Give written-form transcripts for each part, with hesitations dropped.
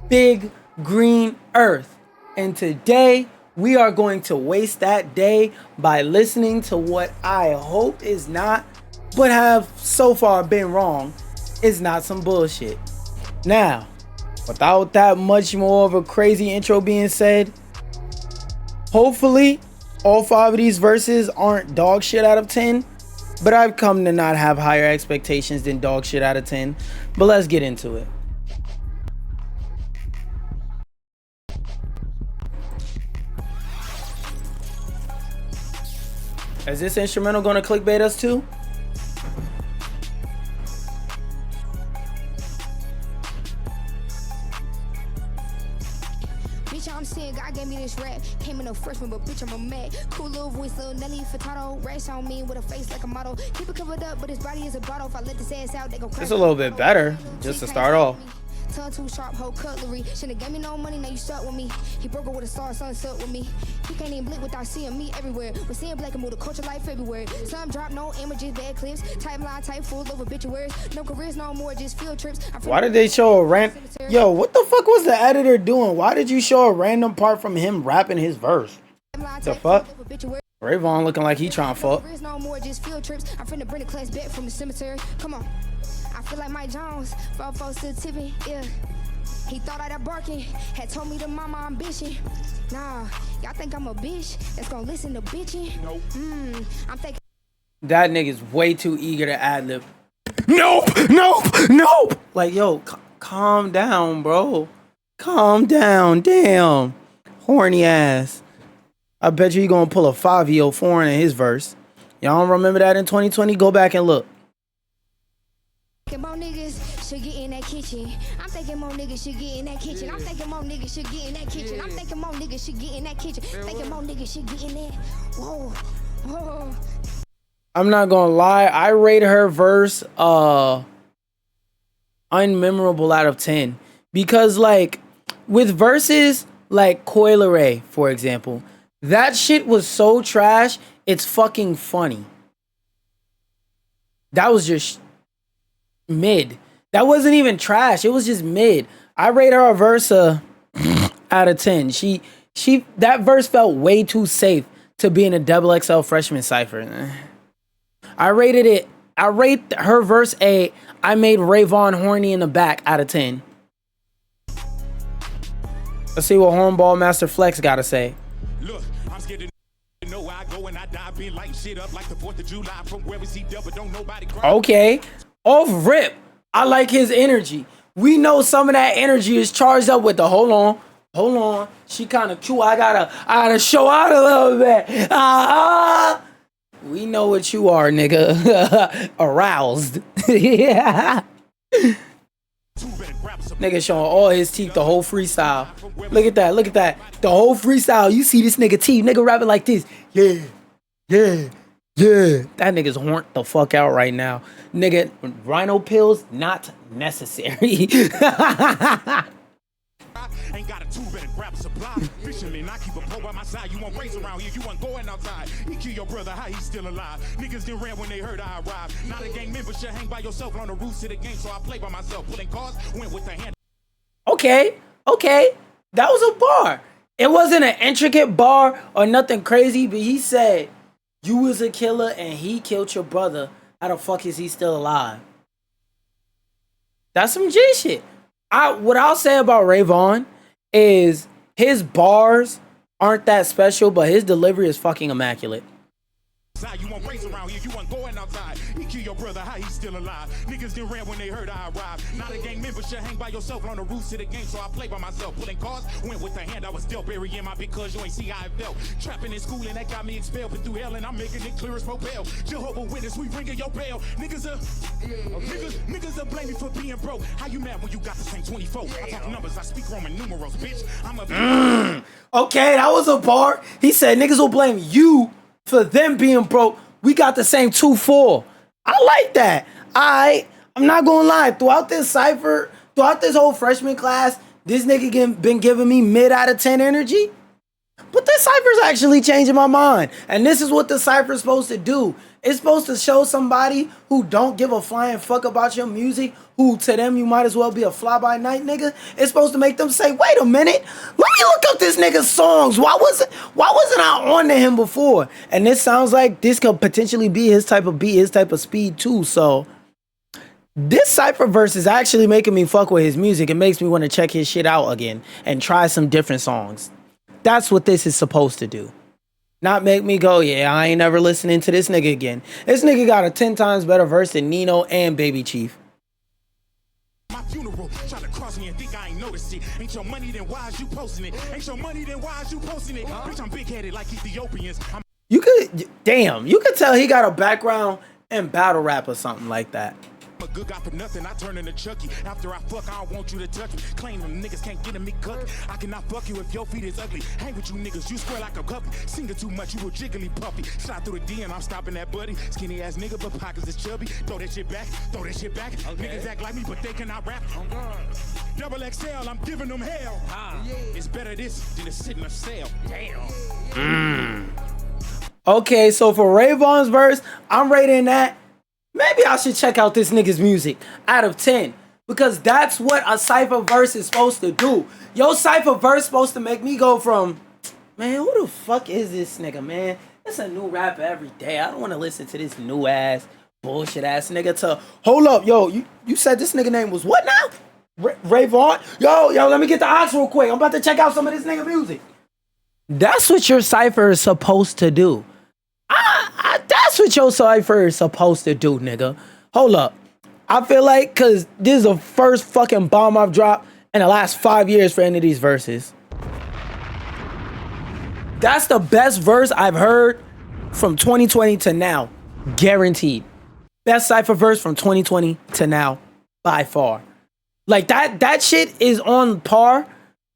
big green earth. And today we are going to waste that day by listening to what I hope is not, but have so far been wrong, is not some bullshit. Now, without that much more of a crazy intro being said, hopefully all 5 of these verses aren't dog shit out of 10, but I've come to not have higher expectations than dog shit out of 10. But let's get into it. Is this instrumental gonna clickbait us too? I'm saying God gave me this rap. Came in no freshman, but bitch, I'm a mad. Cool little voice, little Nelly Furtado. Rash on me with a face like a model. Keep it covered up, but his body is a bottle. If I let this ass out, they gon' crash. It's a little bit better, just to start off. Tongue too sharp, whole cutlery. Shouldn't gave me no money, now you stuck with me. He broke up with a star, sunset with me. He can't even blink without seeing me everywhere. We're seeing black and move the culture like February. Some drop, no images, bad clips. Type line, type full of obituaries. No careers, no more, just field trips. Why did they show a Yo, what the fuck was the editor doing? Why did you show a random part from him rapping his verse? The fuck? Rayvon looking like he trying to fuck. No more, just field trips. I'm finna bring the class back from the cemetery. Come on. I feel like Mike Jones, 4-4 still tipping, yeah. He thought I'd have barking, had told me to mind my ambition. Nah, y'all think I'm a bitch that's gonna listen to bitching? Nope. I'm thinking that nigga's way too eager to ad-lib. Nope. Like, yo, calm down, bro. Calm down, damn. Horny ass. I bet you he gonna pull a 5-year foreign in his verse. Y'all don't remember that in 2020? Go back and look. more niggas should get in that kitchen. I'm thinking more niggas should get in that kitchen. I'm thinking more niggas should get in that kitchen. I'm thinking more niggas should get in that kitchen. Thinking more niggas should get in there. Whoa. I'm not gonna lie, I rate her verse unmemorable out of 10. Because like with verses like Coil Ray, for example, that shit was so trash, it's fucking funny. That was just mid. That wasn't even trash. It was just mid. I rate her a verse out of 10. She that verse felt way too safe to be in a XXL Freshman cypher. I rate her verse a I made Rayvon horny in the back out of 10. Let's see what Hornball Master Flex gotta say. Look, I'm scared to know where I go and I die, been lighting shit up like the 4th of July from where we see double, don't nobody cry. Okay, off rip, I like his energy. We know some of that energy is charged up with the hold on. She kind of cute. I gotta show out a little bit. We know what you are, nigga. Aroused. Yeah. Nigga showing all his teeth the whole freestyle. Look at that. The whole freestyle. You see this nigga teeth. Nigga rapping like this. Yeah. That nigga's horned the fuck out right now. Nigga, rhino pills, not necessary. Ain't got a tube and grab a supply. Fisherman, I keep a pole by my side. You won't race around here, you ain't going outside. He kill your brother, how he's still alive. Niggas didn't ran when they heard I arrived. Not a gang member should hang by yourself on the roots of the game, so I play by myself. Pulling cars, went with the hand. Okay. That was a bar. It wasn't an intricate bar or nothing crazy, but he said, you was a killer and he killed your brother. How the fuck is he still alive? That's some G shit. What I'll say about Rayvon is his bars aren't that special, but his delivery is fucking immaculate. You won't race around here, you ain't going outside. He kill your brother, how he's still alive. Niggas didn't ran when they heard I arrived. Not a gang member should hang by yourself on the roots of the game, so I play by myself. Pulling cars, went with the hand, I was still burying my because you ain't see how I felt. Trapping in school and that got me expelled, but through hell and I'm making it clear as propel. Jehovah Witness, we ringing your bell. Niggas are blame me for being broke. How you mad when you got the same 24? I talk numbers, I speak Roman numerals, bitch. I'm a Okay, that was a bar. He said niggas will blame you for them being broke. We got the same 2-4. I like that. I'm not gonna lie. Throughout this cypher, throughout this whole freshman class, this nigga been giving me mid out of 10 energy. But this cypher's actually changing my mind. And this is what the cypher's supposed to do. It's supposed to show somebody who don't give a flying fuck about your music, who to them you might as well be a fly-by-night nigga. It's supposed to make them say, wait a minute, let me look up this nigga's songs. Why wasn't I on to him before? And this sounds like this could potentially be his type of beat, his type of speed too. So this cypher verse is actually making me fuck with his music. It makes me want to check his shit out again and try some different songs. That's what this is supposed to do. Not make me go, yeah, I ain't never listening to this nigga again. This nigga got a 10 times better verse than Nino and Baby Chief. My funeral, try to cross me and think I ain't noticed it. Ain't your money, then why is you posting it? Ain't your money, then why is you posting it? Bitch, I'm big-headed like Ethiopians. You could tell he got a background in battle rap or something like that. I'm a good guy for nothing, I turn into Chucky. After I fuck, I don't want you to touch me. Claim them niggas can't get in me cook. I cannot fuck you if your feet is ugly. Hang with you niggas, you swear like a puppy. Singing too much, you a jiggly puppy. Slide through the D and I'm stopping that buddy. Skinny ass nigga, but pockets is chubby. Throw that shit back, throw that shit back. Okay. Niggas act like me, but they cannot rap. Double XL, I'm giving them hell. It's better this than to sit in a cell. Damn. Okay, so for Rayvon's verse, I'm rating that. Maybe I should check out this nigga's music out of 10. Because that's what a cypher verse is supposed to do. Your cypher verse supposed to make me go from, man, who the fuck is this nigga, man? It's a new rapper every day. I don't want to listen to this new ass, bullshit ass nigga to, hold up, yo, you said this nigga name was what now? Rayvon? Yo, let me get the ox real quick. I'm about to check out some of this nigga music. That's what your cypher is supposed to do. That's what your cypher is supposed to do, nigga. Hold up. I feel like, because this is the first fucking bomb I've dropped in the last 5 years for any of these verses. That's the best verse I've heard from 2020 to now. Guaranteed. Best cypher verse from 2020 to now. By far. Like, that shit is on par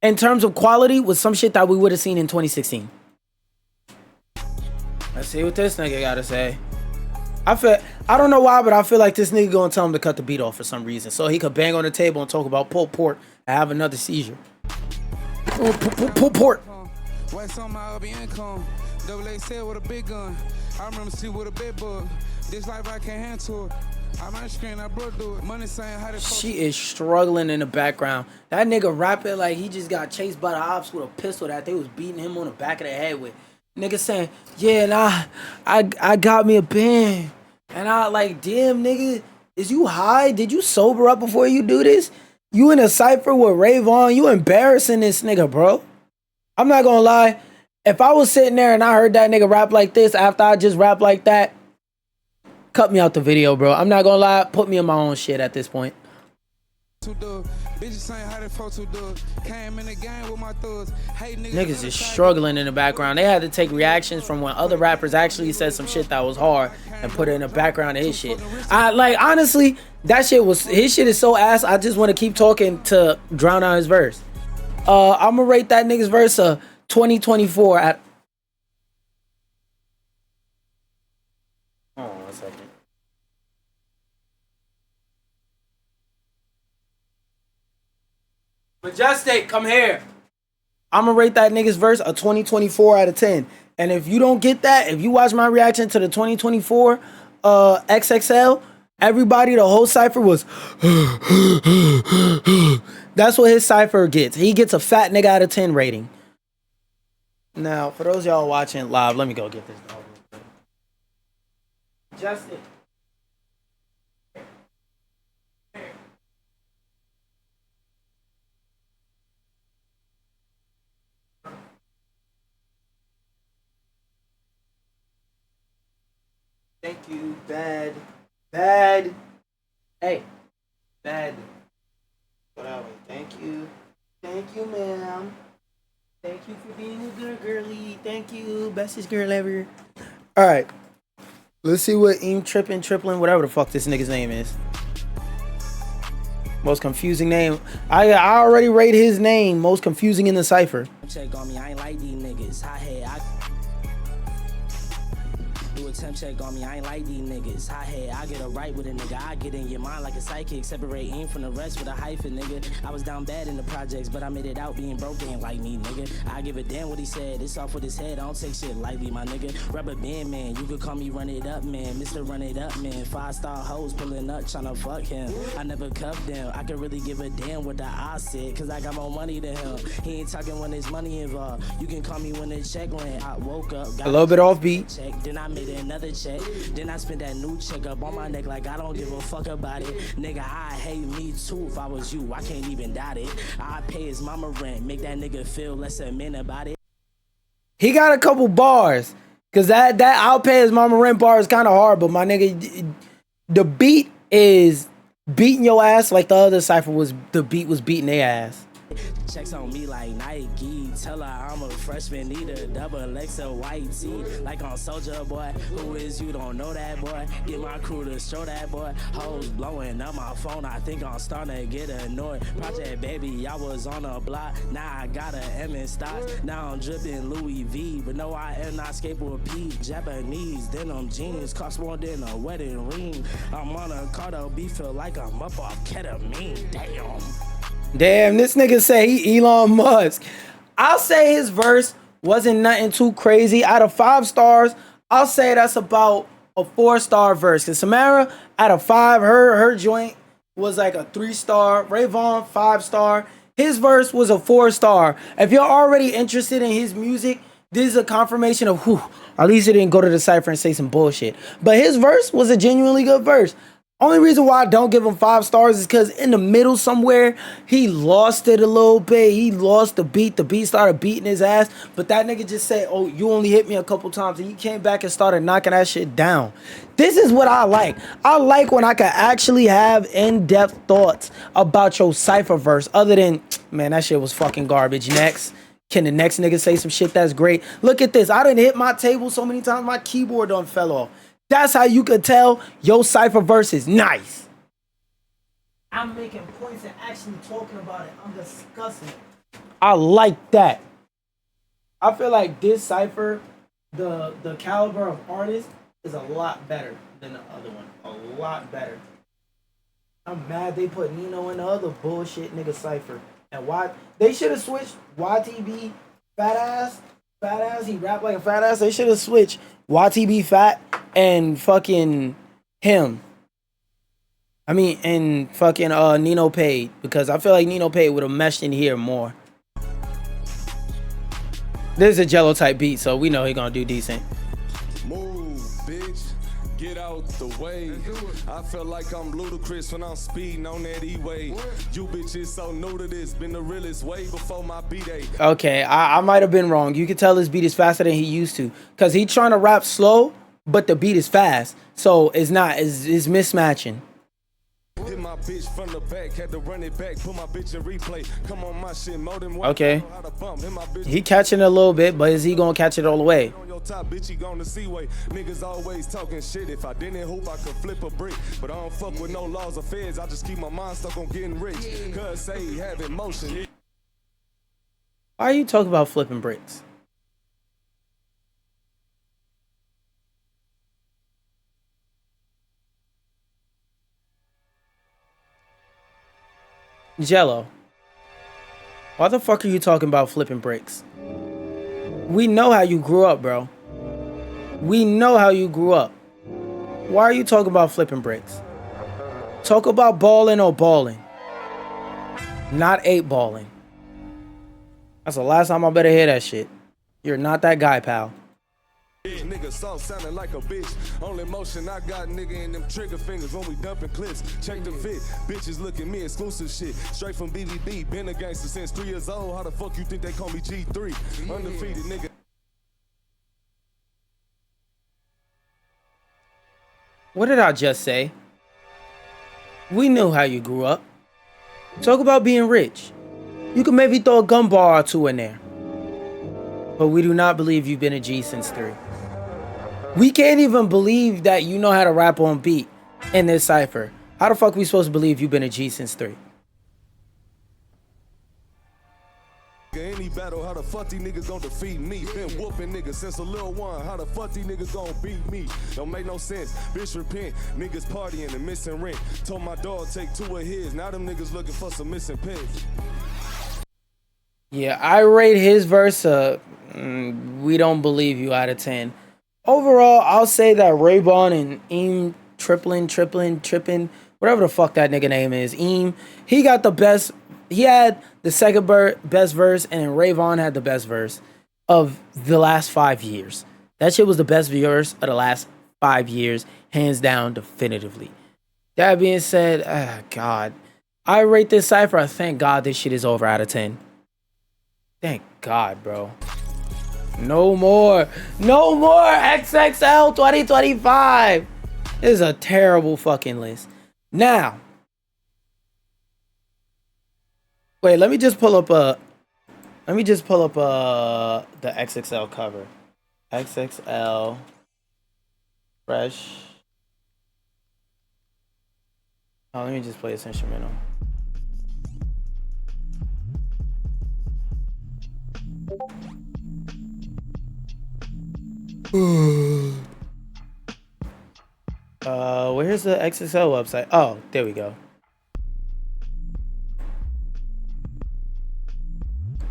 in terms of quality with some shit that we would have seen in 2016. Let's see what this nigga gotta say. I don't know why, but I feel like this nigga gonna tell him to cut the beat off for some reason, so he could bang on the table and talk about pulled pork and have another seizure. Pulled pork. What's on my upper income? Double XL with a big gun. I remember sleep with a bed bug. This life I can't handle it. I'm on screen, I bro do it. Money saying how to. She is struggling in the background. That nigga rapping like he just got chased by the ops with a pistol that they was beating him on the back of the head with. Nigga saying, yeah, and I got me a pen. And I like, damn, nigga, is you high? Did you sober up before you do this? You in a cypher with Rayvon, you embarrassing this nigga, bro. I'm not gonna lie. If I was sitting there and I heard that nigga rap like this after I just rap like that, cut me out the video, bro. I'm not gonna lie. Put me in my own shit at this point. Niggas is struggling in the background. They had to take reactions from when other rappers actually said some shit that was hard and put it in the background of his shit. Honestly, his shit is so ass. I just want to keep talking to drown out his verse. I'm gonna rate that nigga's verse 2024 at. Hold on 1 second. Majestic, come here. I'm gonna rate that nigga's verse a 2024 out of 10. And if you don't get that, if you watch my reaction to the 2024 XXL, everybody, the whole cypher was that's what his cypher gets. He gets a fat nigga out of 10 rating. Now, for those y'all watching live, let me go get this dog. Majestic. Thank you, bad. Hey, bad. Thank you, ma'am. Thank you for being a good girly. Thank you, bestest girl ever. All right, let's see what Tripling, whatever the fuck this nigga's name is. Most confusing name. I already rate his name most confusing in the cipher. Check on me, I ain't like these niggas. Hot head, temp check on me, I ain't like these niggas. Hot head, I get a right with a nigga. I get in your mind like a psychic, separate aim from the rest with a hyphen, nigga. I was down bad in the projects, but I made it out being broke, ain't like me, nigga. I give a damn what he said, it's off with his head, I don't take shit lightly, my nigga. Rubber band man, you could call me Run It Up man, Mr. Run It Up man. 5-star hoes pulling up, tryna fuck him. I never cuffed them, I could really give a damn what the I said, cause I got more money than him. He ain't talking when there's money involved. You can call me when the check went. I woke up, got a little bit off beat. Check, then I made another check. Then I spent that new check up on my neck like I don't give a fuck about it. Nigga, I hate me too if I was you. I can't even doubt it. I pay his mama rent, make that nigga feel less a man about it. He got a couple bars. Cause that I'll pay his mama rent bar is kind of hard, but my nigga, the beat is beating your ass like the other cypher was. The beat was beating their ass. Checks on me like Nike. Tell her I'm a freshman, need a double XL white tee. Like on Soldier Boy, who is you? Don't know that boy. Get my crew to show that boy. Hoes blowing up my phone. I think I'm starting to get annoyed. Project baby, I was on a block. Now I got a M in stocks. Now I'm dripping Louis V. But no, I am not skateboard P. Japanese denim jeans cost more than a wedding ring. I'm on a Cardo B, feel like I'm up off ketamine. Damn, this nigga say he Elon Musk. I'll say his verse wasn't nothing too crazy. Out of 5 stars, I'll say that's about a 4-star verse. Cause Samara, out of 5, her joint was like a 3-star. Ray Vaughn, 5-star. His verse was a 4-star. If you're already interested in his music, this is a confirmation of at least he didn't go to the cypher and say some bullshit. But his verse was a genuinely good verse. Only reason why I don't give him 5 stars is because in the middle somewhere, he lost it a little bit. He lost the beat. The beat started beating his ass. But that nigga just said, oh, you only hit me a couple times. And he came back and started knocking that shit down. This is what I like. I like when I can actually have in-depth thoughts about your cypher verse. Other than, man, that shit was fucking garbage. Next. Can the next nigga say some shit that's great? Look at this. I done hit my table so many times, my keyboard done fell off. That's how you could tell your cypher verse is nice. I'm making points and actually talking about it. I'm discussing it. I like that. I feel like this cypher, the caliber of artist is a lot better than the other one. A lot better. I'm mad they put Nino in the other bullshit nigga cypher. And why they should have switched YTB fat ass. He rap like a fat ass. They should have switched YTB fat and fucking him. I mean, and fucking Nino Paid, because I feel like Nino Paid would have meshed in here more. This is a Jello type beat, so we know he gonna do decent. Move, bitch. Get out the way. I feel like I'm ludicrous when I'm speeding on that E-way. You bitches so new to this, been the realest way before my B-day. Okay, I might have been wrong. You can tell his beat is faster than he used to, because he trying to rap slow, but the beat is fast. So it's mismatching. Hit my bitch from the back, had to run it back, put my bitch in replay. Come on, my shit, more than one. Okay. He catching it a little bit, but is he gonna catch it all the way? On your top, bitch, he gonna see way. Niggas always talking shit. If I didn't hoop, I could flip a brick. But I don't fuck with no laws or feds. I just keep my mind stuck on getting rich. Cause say he have emotion. Why are you talking about flipping bricks? Jello, why the fuck are you talking about flipping bricks? We know how you grew up, bro. We know how you grew up. Why are you talking about flipping bricks? Talk about balling or balling. Not 8-balling. That's the last time I better hear that shit. You're not that guy, pal. Nigga soft sounding like a bitch. Only motion I got, nigga, in them trigger fingers when we dumping clips. Check the fit. Bitches look at me, exclusive shit. Straight from BBB. Been a gangster since 3 years old. How the fuck you think they call me G3? Undefeated, nigga. What did I just say? We knew how you grew up. Talk about being rich. You could maybe throw a gun bar or 2 in there. But we do not believe you've been a G since 3. We can't even believe that you know how to rap on beat in this cypher. How the fuck we supposed to believe you've been a G since 3? Any battle, how the fuck these niggas gon' defeat me? Been whooping niggas since a little one. How the fuck these niggas gon' beat me? Don't make no sense. Bitch, repent. Niggas partying and missing rent. Told my dog take 2 of his. Now them niggas looking for some missing pigs. Yeah, I rate his verse we don't believe you out of 10. Overall, I'll say that Raybon and Eam tripping, whatever the fuck that nigga name is, Eam, he got the best. He had the second best verse, and Rayvon had the best verse of the last 5 years. That shit was the best verse of the last 5 years, hands down, definitively. That being said, God, I rate this cypher. Thank God this shit is over out of 10. Thank God, bro. No more XXL 2025. This is a terrible fucking list. Now, wait, let me just pull up the XXL cover. XXL Fresh. Oh, let me just play this instrumental. Where's the XXL website? Oh, there we go.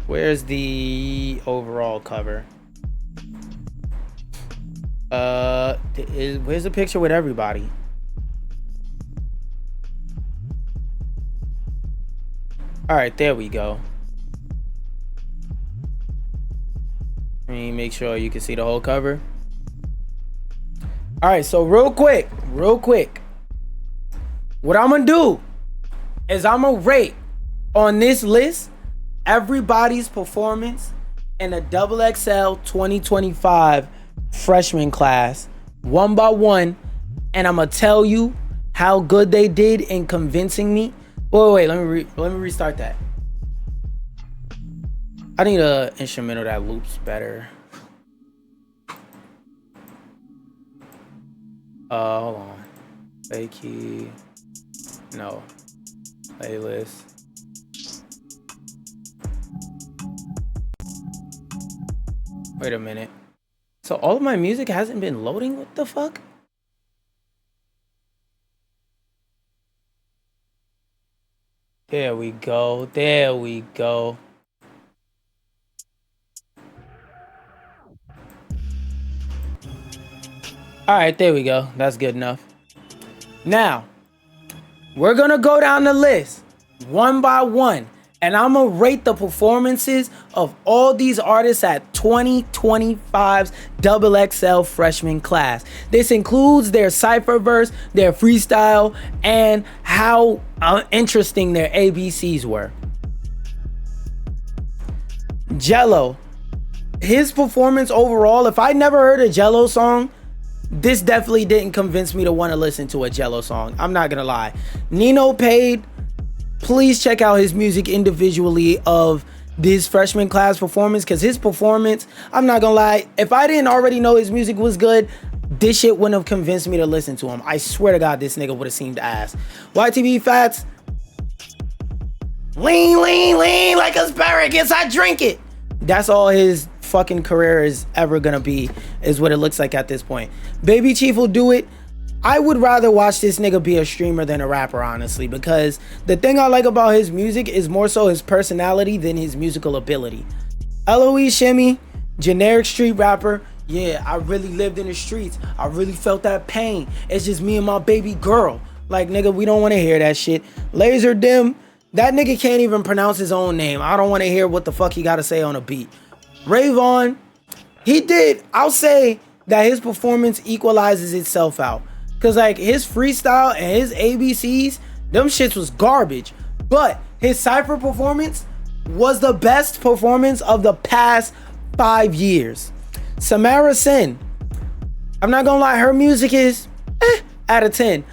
Where's the overall cover? Where's the picture with everybody? All right, there we go. Let me make sure you can see the whole cover. All right, so real quick, what I'm gonna do is I'm gonna rate on this list everybody's performance in the XXL 2025 freshman class, one by one, and I'm gonna tell you how good they did in convincing me. Wait, let me restart that. I need an instrumental that loops better. Hold on. Play key. No. Playlist. Wait a minute. So all of my music hasn't been loading? What the fuck? There we go. All right, there we go. That's good enough. Now, we're going to go down the list one by one, and I'm going to rate the performances of all these artists at 2025's XXL freshman class. This includes their cypher verse, their freestyle, and how interesting their ABCs were. Jello, his performance overall, if I never heard a Jello song, this definitely didn't convince me to want to listen to a Jello song. I'm not gonna lie. Nino Paid, please check out his music individually of this freshman class performance, because his performance, I'm not gonna lie, if I didn't already know his music was good, this shit wouldn't have convinced me to listen to him. I swear to God, this nigga would have seemed ass. YTB Fats, lean like asparagus, I drink it. That's all his fucking career is ever gonna be, is what it looks like at this point. Baby Chief will do it. I would rather watch this nigga be a streamer than a rapper, honestly, because the thing I like about his music is more so his personality than his musical ability. LOE Shimmy, generic street rapper. Yeah, I really lived in the streets. I really felt that pain. It's just me and my baby girl. Like, nigga, we don't want to hear that shit. Laser Dim, that nigga can't even pronounce his own name. I don't want to hear what the fuck he got to say on a beat. Rayvon, I'll say that his performance equalizes itself out. Cause like his freestyle and his ABCs, them shits was garbage. But his cypher performance was the best performance of the past 5 years. Samara Sin, I'm not gonna lie, her music is out of 10.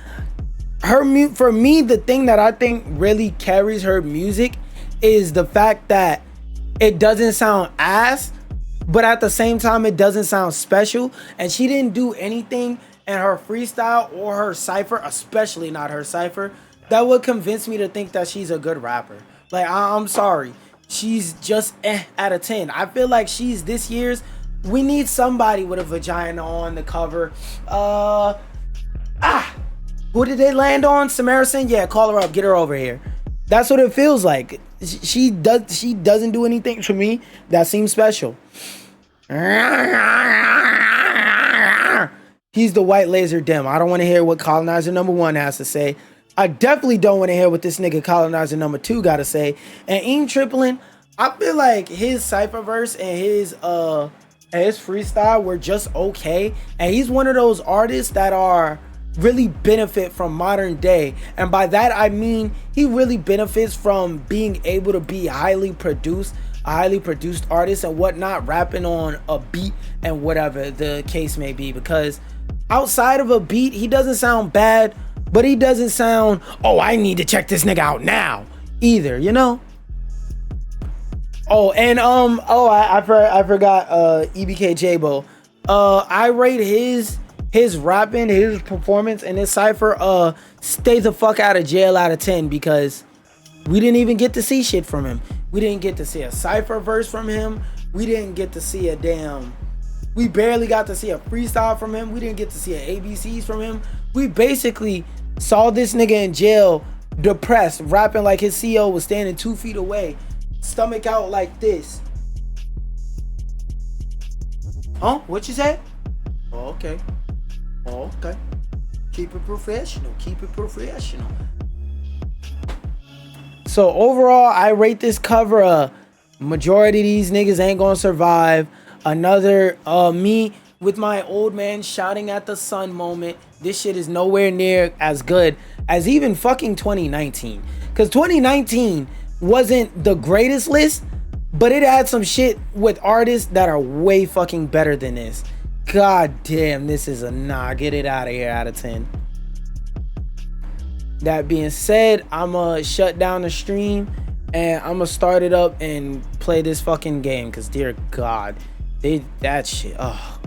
For me, the thing that I think really carries her music is the fact that it doesn't sound ass, but at the same time, it doesn't sound special. And she didn't do anything in her freestyle or her cypher, especially not her cypher, that would convince me to think that she's a good rapper. Like, I'm sorry. she's just out of 10. I feel like she's this year's. We need somebody with a vagina on the cover. Who did they land on? Samarison? Yeah, call her up. Get her over here. That's what it feels like. She doesn't do anything for me that seems special. He's the white laser dim. I don't want to hear what colonizer number 1 has to say. I definitely don't want to hear what this nigga colonizer number 2 got to say. And Eam Triplin, I feel like his cypher verse and his freestyle were just okay. And he's one of those artists that are really benefit from modern day, and by that I mean he really benefits from being able to be a highly produced artist and whatnot, rapping on a beat and whatever the case may be, because outside of a beat he doesn't sound bad, but he doesn't sound, oh, I need to check this nigga out now either, you know. Oh, and I forgot EBK Jabo. I rate his rapping, his performance, and his cypher stay the fuck out of jail out of 10, because we didn't even get to see shit from him. We didn't get to see a cypher verse from him. We didn't get to see we barely got to see a freestyle from him. We didn't get to see an ABCs from him. We basically saw this nigga in jail, depressed, rapping like his CEO was standing 2 feet away, stomach out like this. Huh? What you said? Oh, okay. Oh, okay. Keep it professional. Keep it professional. So overall, I rate this cover a majority of these niggas ain't gonna survive. Another me with my old man shouting at the sun moment. This shit is nowhere near as good as even fucking 2019. Because 2019 wasn't the greatest list, but it had some shit with artists that are way fucking better than this. God damn, this is a nah. Get it out of here out of 10. That being said, I'ma shut down the stream and I'ma start it up and play this fucking game, because dear God, that shit. Oh.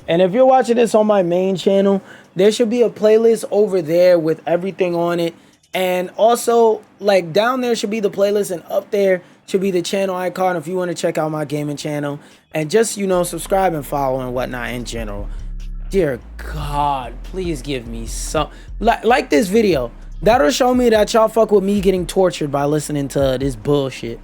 And if you're watching this on my main channel, there should be a playlist over there with everything on it. And also, like, down there should be the playlist, and up there should be the channel icon if you want to check out my gaming channel. And just, you know, subscribe and follow and whatnot in general. Dear God, please give me some... Like this video. That'll show me that y'all fuck with me getting tortured by listening to this bullshit.